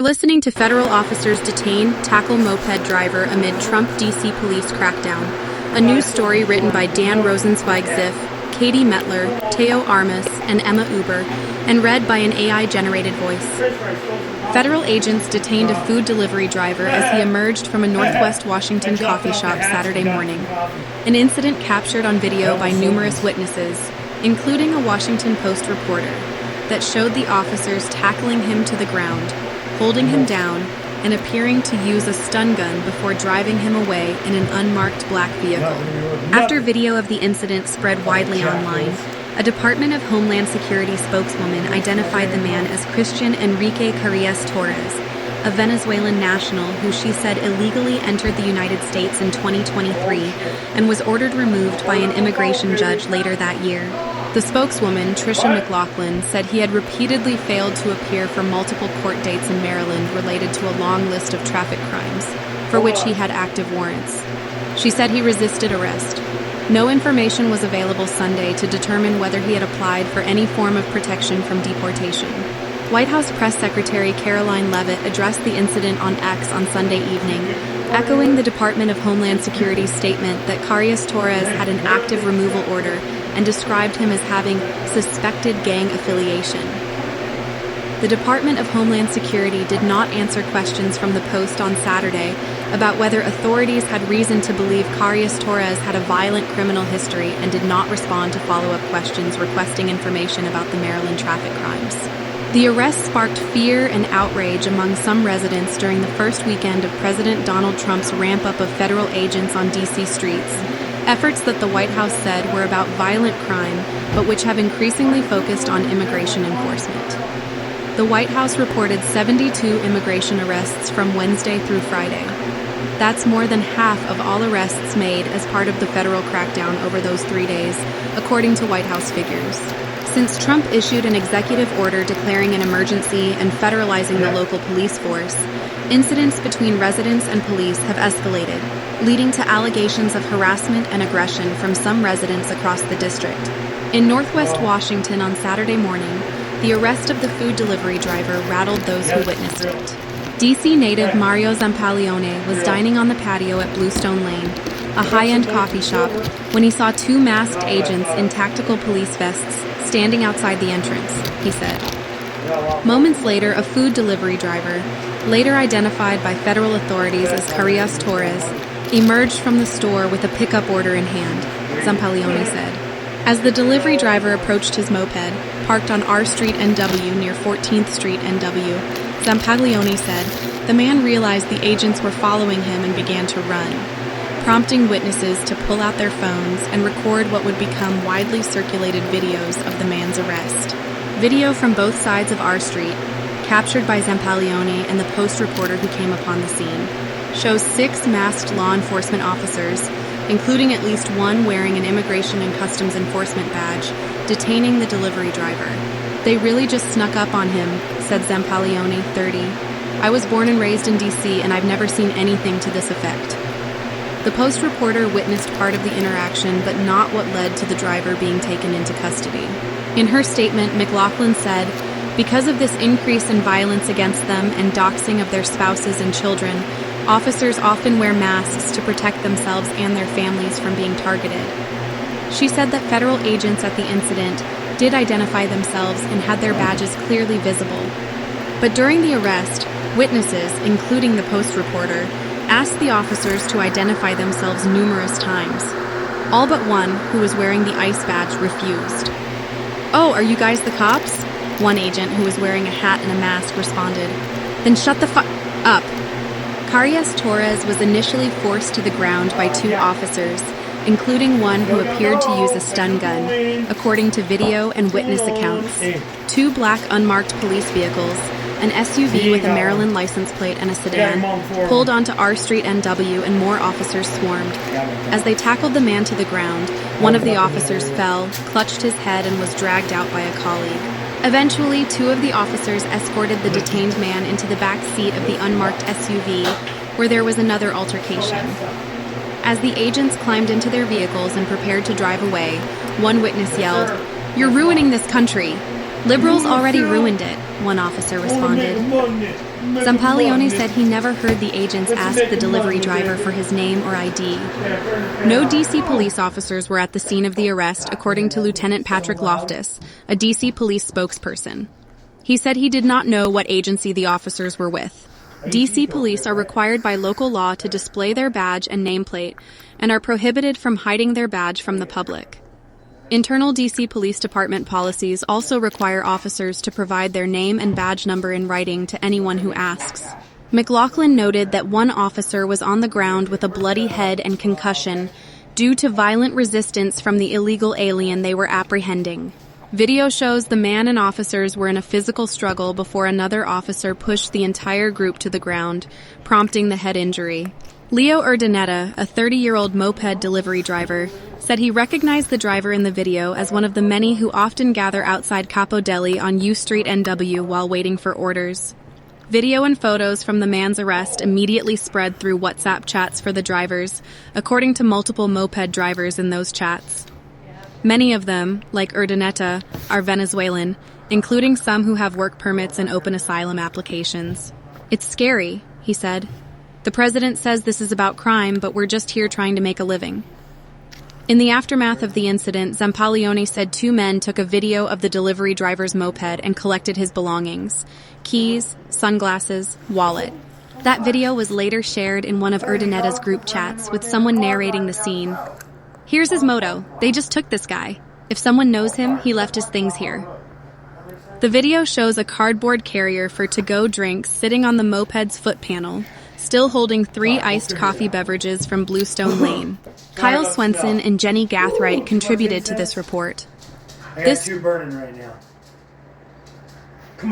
Listening to federal officers detain, tackle moped driver amid Trump D.C. police crackdown. A news story written by Dan Rosenzweig-Ziff, Katie Metler, Teo Armas, and Emma Uber, and read by an AI-generated voice. Federal agents detained a food delivery driver as he emerged from a Northwest Washington coffee shop Saturday morning. An incident captured on video by numerous witnesses, including a Washington Post reporter, that showed the officers tackling him to the ground, holding him down, and appearing to use a stun gun before driving him away in an unmarked black vehicle. After video of the incident spread widely online, a Department of Homeland Security spokeswoman identified the man as Cristian Enrique Carias Torres, a Venezuelan national who she said illegally entered the United States in 2023 and was ordered removed by an immigration judge later that year. The spokeswoman, Tricia McLaughlin, said he had repeatedly failed to appear for multiple court dates in Maryland related to a long list of traffic crimes, for which he had active warrants. She said he resisted arrest. No information was available Sunday to determine whether he had applied for any form of protection from deportation. White House Press Secretary Caroline Leavitt addressed the incident on X on Sunday evening, echoing the Department of Homeland Security's statement that Carias Torres had an active removal order and described him as having suspected gang affiliation. The Department of Homeland Security did not answer questions from the Post on Saturday about whether authorities had reason to believe Carias Torres had a violent criminal history and did not respond to follow-up questions requesting information about the Maryland traffic crimes. The arrest sparked fear and outrage among some residents during the first weekend of President Donald Trump's ramp-up of federal agents on D.C. streets, efforts that the White House said were about violent crime, but which have increasingly focused on immigration enforcement. The White House reported 72 immigration arrests from Wednesday through Friday. That's more than half of all arrests made as part of the federal crackdown over those 3 days, according to White House figures. Since Trump issued an executive order declaring an emergency and federalizing the local police force, incidents between residents and police have escalated, leading to allegations of harassment and aggression from some residents across the district. In Northwest Washington on Saturday morning, the arrest of the food delivery driver rattled those who witnessed it. D.C. native Mario Zampaglione was dining on the patio at Bluestone Lane, a high-end coffee shop, when he saw two masked agents in tactical police vests standing outside the entrance, he said. Moments later, a food delivery driver, later identified by federal authorities as Carias Torres, emerged from the store with a pickup order in hand, Zampaglione said. As the delivery driver approached his moped, parked on R Street NW near 14th Street NW, Zampaglione said, the man realized the agents were following him and began to run, prompting witnesses to pull out their phones and record what would become widely circulated videos of the man's arrest. Video from both sides of R Street, captured by Zampaglione and the Post reporter who came upon the scene, shows 6 masked law enforcement officers, including at least one wearing an Immigration and Customs Enforcement badge, detaining the delivery driver. They really just snuck up on him, said Zampaglione, 30. I was born and raised in D.C. and I've never seen anything to this effect. The Post reporter witnessed part of the interaction, but not what led to the driver being taken into custody. In her statement, McLaughlin said, because of this increase in violence against them and doxing of their spouses and children, officers often wear masks to protect themselves and their families from being targeted. She said that federal agents at the incident did identify themselves and had their badges clearly visible. But during the arrest, witnesses, including the Post reporter, asked the officers to identify themselves numerous times. All but one, who was wearing the ICE badge, refused. "Oh, are you guys the cops?" One agent, who was wearing a hat and a mask, responded. "Then shut the fuck up." Carias Torres was initially forced to the ground by 2 officers, including one who appeared to use a stun gun, according to video and witness accounts. 2 black unmarked police vehicles, an SUV with a Maryland license plate and a sedan, pulled onto R Street NW and more officers swarmed. As they tackled the man to the ground, one of the officers fell, clutched his head, and was dragged out by a colleague. Eventually, 2 of the officers escorted the detained man into the back seat of the unmarked SUV, where there was another altercation. As the agents climbed into their vehicles and prepared to drive away, one witness yelled, "You're ruining this country." "Liberals already ruined it," one officer responded. Zampalione said he never heard the agents ask the delivery driver for his name or ID. No D.C. police officers were at the scene of the arrest, according to Lieutenant Patrick Loftus, a D.C. police spokesperson. He said he did not know what agency the officers were with. D.C. police are required by local law to display their badge and nameplate and are prohibited from hiding their badge from the public. Internal D.C. Police Department policies also require officers to provide their name and badge number in writing to anyone who asks. McLaughlin noted that one officer was on the ground with a bloody head and concussion due to violent resistance from the illegal alien they were apprehending. Video shows the man and officers were in a physical struggle before another officer pushed the entire group to the ground, prompting the head injury. Leo Urdaneta, a 30-year-old moped delivery driver, said he recognized the driver in the video as one of the many who often gather outside Capo Deli on U Street NW while waiting for orders. Video and photos from the man's arrest immediately spread through WhatsApp chats for the drivers, according to multiple moped drivers in those chats. Many of them, like Urdaneta, are Venezuelan, including some who have work permits and open asylum applications. "It's scary," he said. "The president says this is about crime, but we're just here trying to make a living." In the aftermath of the incident, Zampalione said two men took a video of the delivery driver's moped and collected his belongings: keys, sunglasses, wallet. That video was later shared in one of Urdaneta's group chats with someone narrating the scene. "Here's his moto. They just took this guy. If someone knows him, he left his things here." The video shows a cardboard carrier for to-go drinks sitting on the moped's foot panel, still holding 3 iced coffee beverages from Bluestone Lane. Kyle Swenson and Jenny Gathright contributed to this report. I got 2 burning right now.